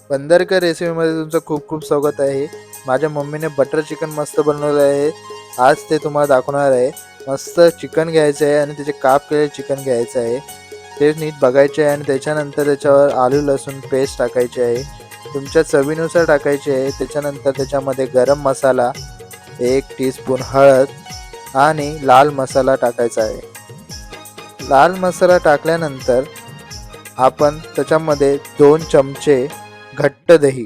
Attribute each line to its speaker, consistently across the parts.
Speaker 1: बंदरकर रेसिपीमध्ये तुमचं खूप खूप स्वागत आहे. माझ्या मम्मीने बटर चिकन मस्त बनवलं आहे. आज ते तुम्हाला दाखवणार आहे. मस्त चिकन घ्यायचं आहे आणि त्याचे काप केलेले चिकन घ्यायचं आहे. ते नीट बघायचे आहे आणि त्याच्यानंतर त्याच्यावर आलू लसूण पेस्ट टाकायची आहे. तुमच्या चवीनुसार टाकायची आहे. त्याच्यानंतर त्याच्यामध्ये गरम मसाला, 1 टीस्पून हळद आणि लाल मसाला टाकायचा आहे. लाल मसाला टाकल्यानंतर आपण त्याच्यामध्ये 2 चमचे घट्ट दही,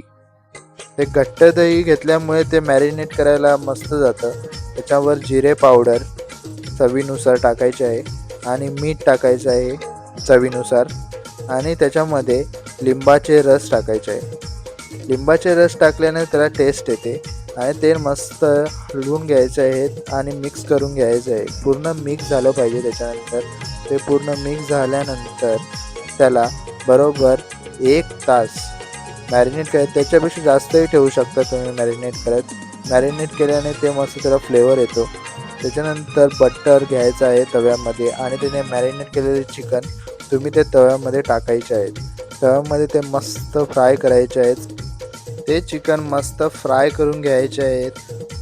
Speaker 1: ते घट्ट दही घेतल्यामुळे ते मॅरिनेट करायला मस्त जातं. त्याच्यावर जिरे पावडर चवीनुसार टाकायचे आहे आणि मीठ टाकायचं आहे चवीनुसार आणि त्याच्यामध्ये लिंबाचे रस टाकायचे आहे. लिंबाचे रस टाकल्याने त्याला टेस्ट येते आणि ते मस्त हलवून घ्यायचे आहेत आणि मिक्स करून घ्यायचं आहे. पूर्ण मिक्स झालं पाहिजे. त्याच्यानंतर ते पूर्ण मिक्स झाल्यानंतर त्याला बरोबर 1 तास मॅरिनेट करत, त्याच्यापेक्षा जास्तही ठेवू शकता तुम्ही मॅरिनेट करत. मॅरिनेट केल्याने ते मस्त त्याला फ्लेवर येतो. त्याच्यानंतर बटर घ्यायचं आहे तव्यामध्ये आणि त्याने मॅरिनेट केलेले चिकन तुम्ही ते तव्यामध्ये टाकायचे आहेत. तव्यामध्ये ते मस्त फ्राय करायचे आहेत. ते चिकन मस्त फ्राय करून घ्यायचे आहेत.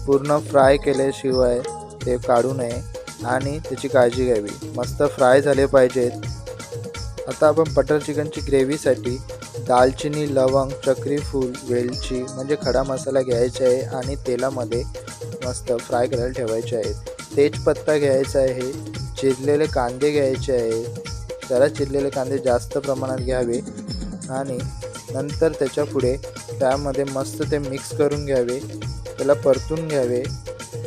Speaker 1: पूर्ण फ्राय केल्याशिवाय ते काढू नये आणि त्याची काळजी घ्यावी. मस्त फ्राय झाले पाहिजेत. आता आपण बटर चिकनची ग्रेव्हीसाठी दालचिनी, लवंग, चक्री फूल, वेलची म्हणजे खडा मसाला घ्यायचा आहे आणि तेलामध्ये मस्त फ्राय करायला ठेवायचे आहेत. तेजपत्ता घ्यायचा आहे. चिरलेले कांदे घ्यायचे आहे. जरा चिरलेले कांदे जास्त प्रमाणात घ्यावे आणि नंतर त्याच्या पुढे त्यामध्ये मस्त ते मिक्स करून घ्यावे. त्याला परतून घ्यावे.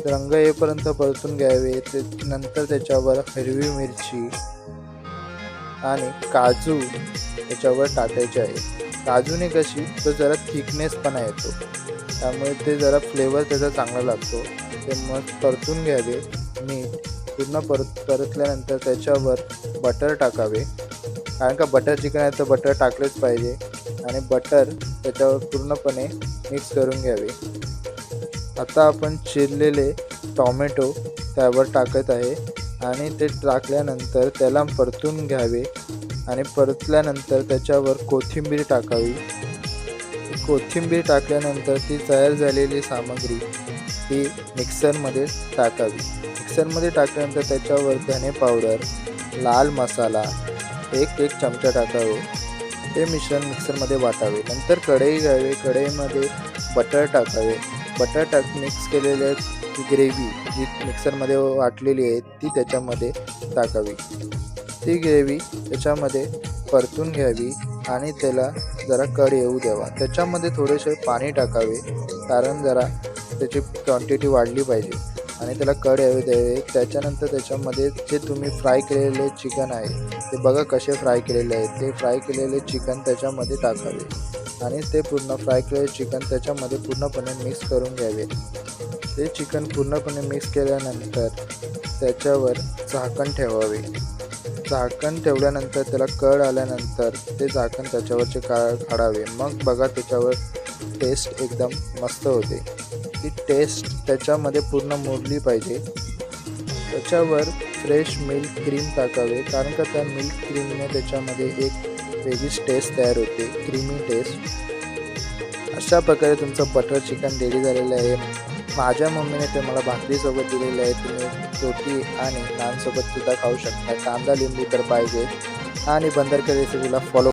Speaker 1: रंग येईपर्यंत परतून घ्यावे. ते नंतर त्याच्यावर हिरवी मिरची आणि काजू त्याच्यावर टाकायचे आहे. काजूने कशी तो जरा थिकनेसपणा येतो, त्यामुळे ते जरा फ्लेवर त्याचा चांगला लागतो. ते मग परतून घ्यावे. मीठ पूर्ण परतल्यानंतर त्याच्यावर बटर टाकावे, कारण का बटर चिकन आहे तर बटर टाकलेच पाहिजे आणि बटर त्याच्यावर पूर्णपणे मिक्स करून घ्यावे. आता आपण चिरलेले टॉमॅटो त्यावर टाकत आहे आणि ते टाकल्यानंतर त्याला परतून घ्यावे आणि परतल्यानंतर त्याच्यावर कोथिंबीर टाकावी. कोथिंबीर टाकल्यानंतर ती तयार झालेली सामग्री ती मिक्सरमध्ये टाकावी. मिक्सरमध्ये टाकल्यानंतर त्याच्यावर धने पावडर, लाल मसाला 1 चमचा टाकावे. ते मिश्रण मिक्सरमध्ये वाटावे. नंतर कढई घ्यावी. कढईमध्ये बटर टाकावे. बटर मिक्स केलेले ग्रेव्ही जी मिक्सरमध्ये वाटलेली आहे ती त्याच्यामध्ये टाकावी. ती ग्रेव्ही त्याच्यामध्ये परतून घ्यावी आणि त्याला जरा कढ येऊ द्यावा. त्याच्यामध्ये थोडेसे पाणी टाकावे, कारण जरा त्याची क्वांटिटी वाढली पाहिजे आणि त्याला कढ येऊ द्यावे. त्याच्यानंतर त्याच्यामध्ये जे तुम्ही फ्राय केलेले चिकन आहे ते बघा कसे फ्राय केलेले आहे, ते फ्राय केलेले चिकन त्याच्यामध्ये टाकावे आणि ते पूर्ण फ्राय केलेले चिकन त्याच्यामध्ये पूर्णपणे मिक्स करून घ्यावे. ते चिकन पूर्णपणे मिक्स केल्यानंतर त्याच्यावर झाकण ठेवावे. झाकण ठेवल्यानंतर त्याला कढ आल्यानंतर ते झाकण त्याच्यावरचे काढावे. मग बघा त्याच्यावर टेस्ट एकदम मस्त होते. ती टेस्ट त्याच्यामध्ये पूर्ण मुरली पाहिजे. त्याच्यावर फ्रेश मिल्क क्रीम टाकावे, कारण का त्या मिल्क क्रीमने त्याच्यामध्ये एक वेगळीच टेस्ट तयार होते, क्रीमी टेस्ट. अशा प्रकारे तुमचं बटर चिकन रेडी झालेलं आहे. माझ्या मम्मीने ते मला भाकरीसोबत दिलेलं आहे. तुम्ही रोटी आणि नानसोबत सुद्धा खाऊ शकता. कांदा लिंबू तर पाहिजे आणि बंदरकर रेसिपीला फॉलो